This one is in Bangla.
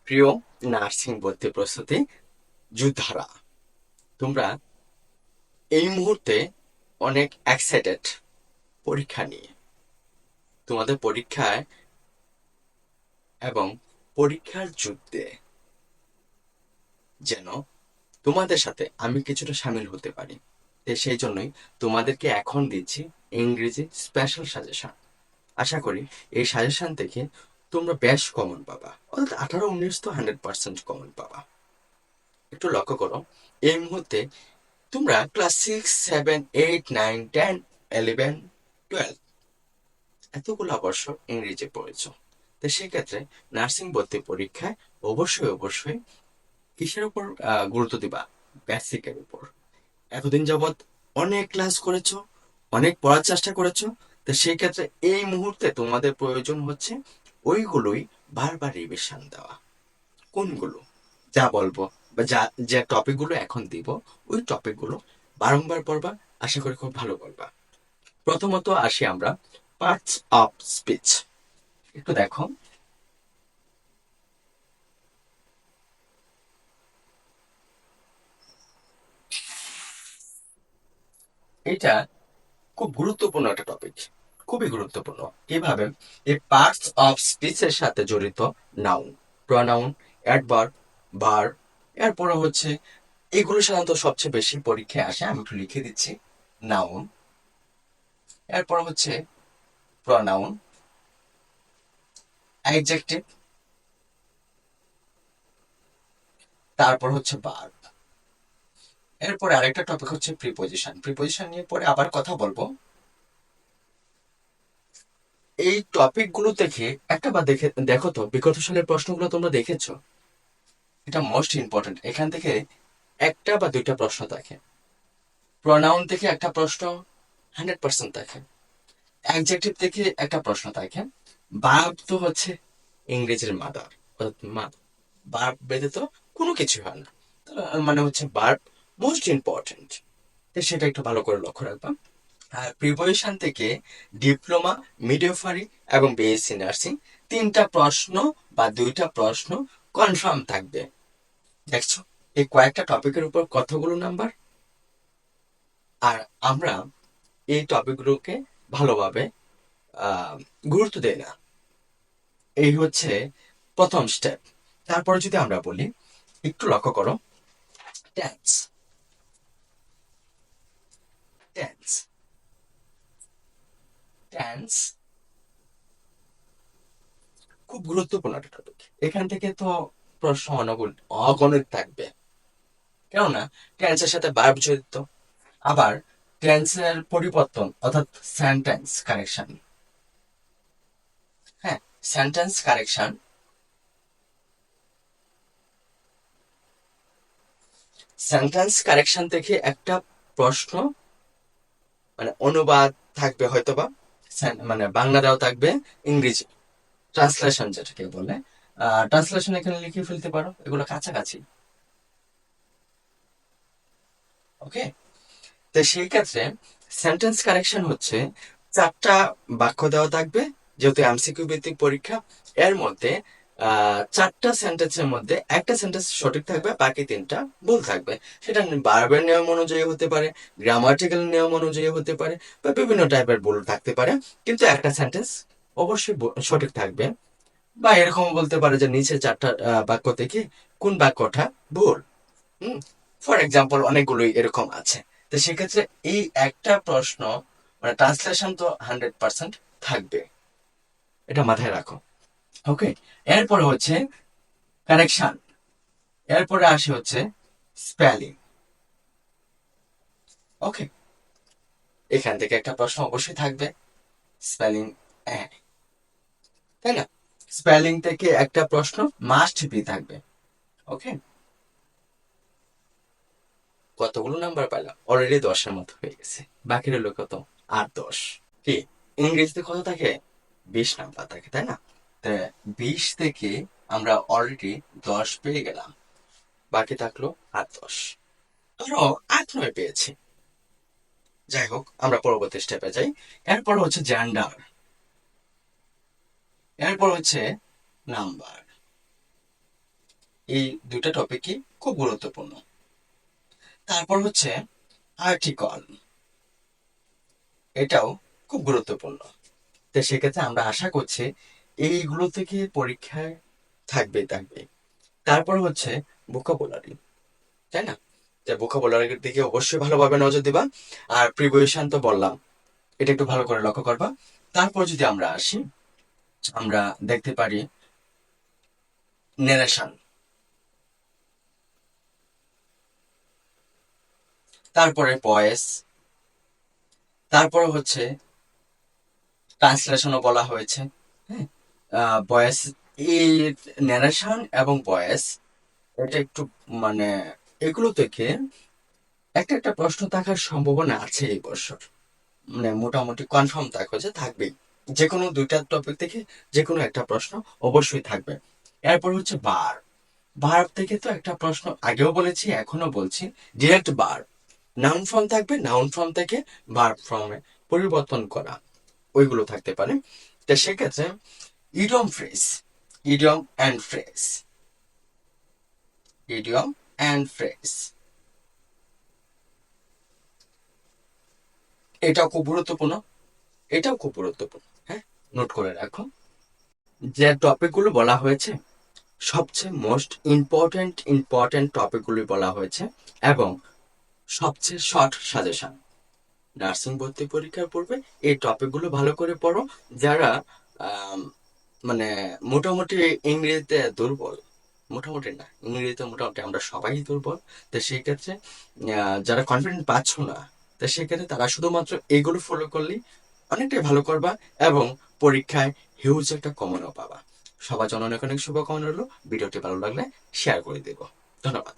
প্রিয় নার্সিং ভর্তি প্রস্তুতি যোদ্ধারা, তোমরা এই মুহূর্তে অনেক এক্সাইটেড পরীক্ষা নিয়ে। তোমাদের পরীক্ষায় এবং পরীক্ষার যুদ্ধে যেন তোমাদের সাথে আমি কিছুটা সামিল হতে পারি, সেই জন্যই তোমাদেরকে এখন দিচ্ছি ইংরেজি স্পেশাল সাজেশন। আশা করি এই সাজেশন থেকে তোমরা বেশ কমন পাবা, অর্থাৎ 18-19 তো 100% কমন পাবা। একটু লক্ষ্য করো, এই মুহূর্তে তোমরা ক্লাস 6, 7, 8, 9, 10, 11, 12 এতগুলো বর্ষ ইংরেজি পড়েছো। তো সেক্ষেত্রে নার্সিং ভর্তি পরীক্ষায় অবশ্যই অবশ্যই কিসের উপর গুরুত্ব দিবা? বেসিকের উপর। এতদিন যাবৎ অনেক ক্লাস করেছো, অনেক পড়ার চেষ্টা করেছো। তো সেই ক্ষেত্রে এই মুহূর্তে তোমাদের প্রয়োজন হচ্ছে ওইগুলোই বারবার রিভিশন দেওয়া। কোনগুলো? যা বলবো বা যে টপিকগুলো এখন দিব, ওই টপিকগুলো বারংবার পড়বা। আশা করি খুব ভালো করবা। প্রথমত আসি আমরা পার্টস অফ স্পিচ। একটু দেখো, এটা খুব গুরুত্বপূর্ণ একটা টপিক, খুবই গুরুত্বপূর্ণ। কিভাবে? এই পার্টস অফ স্পিচের সাথে জড়িত নাউন, প্রনাউন, অ্যাডভার্ব, ভার্ব, এরপরে হচ্ছে এগুলো সাধারণত সবচেয়ে বেশি পরীক্ষায় আসে। আমি একটু লিখে দিচ্ছি। নাউন, এরপর হচ্ছে প্রনাউন, অ্যাডজেক্টিভ, তারপর হচ্ছে ভার্ব। এরপরে আরেকটা টপিক হচ্ছে প্রিপোজিশন। প্রিপোজিশন নিয়ে পরে আবার কথা বলবো। এই টপিক গুলো থেকে একটা বা দেখো তো, বিগত সালের প্রশ্নগুলো তোমরা দেখেছো? এটা মোস্ট ইম্পর্টেন্ট। এখান থেকে একটা বা দুইটা প্রশ্ন থাকে। প্রনাউন থেকে একটা প্রশ্ন 100% থাকে। অ্যাডজেক্টিভ থেকে একটা প্রশ্ন থাকে। ভার্ব তো হচ্ছে ইংরেজির মাদার, ভার্ব ব্যতীত কোনো কিছু হয় না। মানে হচ্ছে ভার্ব মোস্ট ইম্পর্টেন্ট। সেটা একটু ভালো করে লক্ষ্য রাখবা। আর প্রিপারেশন থেকে ডিপ্লোমা, মিডওয়াইফারি এবং বিএসসি নার্সিং তিনটা প্রশ্ন বা দুইটা প্রশ্ন কনফার্ম থাকবে। দেখছো, এই কয়েকটা টপিকের উপর কতগুলো নাম্বার। আর আমরা এই টপিকগুলোকে ভালোভাবে আহ, গুরুত্ব দেই না। এই হচ্ছে প্রথম স্টেপ। তারপরে যদি আমরা বলি, একটু লক্ষ্য করো, টেন্স। টেন্স টেন্স খুব গুরুত্বপূর্ণ একটা টপিক। এখান থেকে তো প্রশ্ন অগণিত থাকবে। কেননা টেন্সের সাথে ভার্ব জড়িত। আবার টেন্সের পরিবর্তন অর্থাৎ সেন্টেন্স কারেকশন। হ্যাঁ, সেন্টেন্স কারেকশন। সেন্টেন্স কারেকশন থেকে একটা প্রশ্ন, মানে অনুবাদ থাকবে হয়তোবা, মানে বাংলা দেওয়া থাকবে, ইংরেজি ট্রান্সলেশন যেটাকে বলে। ট্রান্সলেশন এখানে লিখে ফেলতে পারো, এগুলো কাছাকাছি। ওকে। তো সেই ক্ষেত্রে সেন্টেন্স কারেকশন হচ্ছে চারটা বাক্য দেওয়া থাকবে, যেহেতু এমসিকিউ ভিত্তিক পরীক্ষা। এর মধ্যে চারটা সেন্টেন্সের মধ্যে একটা সেন্টেন্স সঠিক থাকবে, বাকি তিনটা ভুল থাকবে। সেটা ভার্বের নিয়ম অনুযায়ী হতে পারে, গ্রামাটিক্যাল নিয়ম অনুযায়ী হতে পারে, বা বিভিন্ন টাইপের ভুল থাকতে পারে। কিন্তু একটা সেন্টেন্স অবশ্যই সঠিক থাকবে। বা এরকম বলতে পারে যে নিচে চারটা বাক্য থেকে কোন বাক্যটা ভুল। হুম। ফর এক্সাম্পল অনেকগুলোই এরকম আছে। তো সেক্ষেত্রে এই একটা প্রশ্ন, মানে ট্রান্সলেশন তো 100% থাকবে, এটা মাথায় রাখো। ওকে। এরপরে হচ্ছে কারেকশন। এরপরে আসে হচ্ছে স্পেলিং। ওকে। এখান থেকে একটা প্রশ্ন অবশ্যই থাকবে, স্পেলিং, তাই না? স্পেলিং থেকে একটা প্রশ্ন মাস্ট বি থাকবে। ওকে। কতগুলো নাম্বার পেলাম? অলরেডি 10-এর মতো হয়ে গেছে। বাকি রইল কত? আর 10। কি ইংরেজিতে কত থাকে? 20 নাম্বার থাকে, তাই না? তা 20 থেকে আমরা অলরেডি 10 পেয়ে গেলাম। বাকি থাকলো আর 10। ধরো 8-9 পেয়েছি। যাই হোক, আমরা পরবর্তী স্টেপে যাই। এরপর হচ্ছে জেন্ডার। এরপর হচ্ছে নাম্বার। এই দুইটা টপিকই খুব গুরুত্বপূর্ণ। তারপর হচ্ছে আর্টিকল, এটাও খুব গুরুত্বপূর্ণ। তো সেক্ষেত্রে আমরা আশা করছি এইগুলো থেকে পরীক্ষায় থাকবে। তারপর হচ্ছে ভোকাবুলারি, তাই না? যে ভোকাবুলারির দিকে অবশ্যই ভালোভাবে নজর দিবা। আর প্রিপোজিশন তো বললাম, এটা একটু ভালো করে লক্ষ্য করবা। তারপর যদি আমরা আসি, আমরা দেখতে পারি নেরেশন, তারপরে ভয়েস, তারপরে হচ্ছে ট্রান্সলেশনও বলা হয়েছে। হ্যাঁ, ভয়েস, এই ন্যারেশন এবং ভয়েস, এটা একটু মানে এগুলো থেকে একটা একটা প্রশ্ন থাকার সম্ভাবনা আছে এই বছর। মানে মোটামুটি কনফার্ম থাকো যে থাকবেই, যে কোনো দুইটা টপিক থেকে যে কোনো একটা প্রশ্ন অবশ্যই থাকবে। এরপর হচ্ছে ভার্ব। ভার্ব থেকে তো একটা প্রশ্ন আগেও বলেছি, এখনো বলছি, ডিরেক্ট ভার্ব। নাউন ফর্ম থাকবে, নাউন ফর্ম থেকে ভার্ব ফর্মে পরিবর্তন করা, ওইগুলো থাকতে পারে। তো সেক্ষেত্রে idiom phrase, idiom and phrase, idiom and phrase, এটাও খুব গুরুত্বপূর্ণ, এটাও খুব গুরুত্বপূর্ণ। হ্যাঁ, নোট করে রাখো। যে টপিকগুলো বলা হয়েছে সবচেয়ে মোস্ট ইম্পর্টেন্ট টপিকগুলি বলা হয়েছে, এবং সবচেয়ে শর্ট সাজেশন। নার্সিং ভর্তি পরীক্ষার পূর্বে এই টপিকগুলো ভালো করে পড়ো। যারা আম, মানে মোটামুটি ইংরেজিতে দুর্বল, মোটামুটি না, ইংরেজিতে মোটামুটি আমরা সবাই দুর্বল। তো সেই ক্ষেত্রে যারা কনফিডেন্ট পাচ্ছ না, তো সেক্ষেত্রে তারা শুধুমাত্র এগুলো ফলো করলেই অনেকটাই ভালো করবা, এবং পরীক্ষায় হিউজ একটা কমনও পাবা। সবার জন্য অনেক অনেক শুভকামনা রইলো। ভিডিওটি ভালো লাগলে শেয়ার করে দেবো। ধন্যবাদ।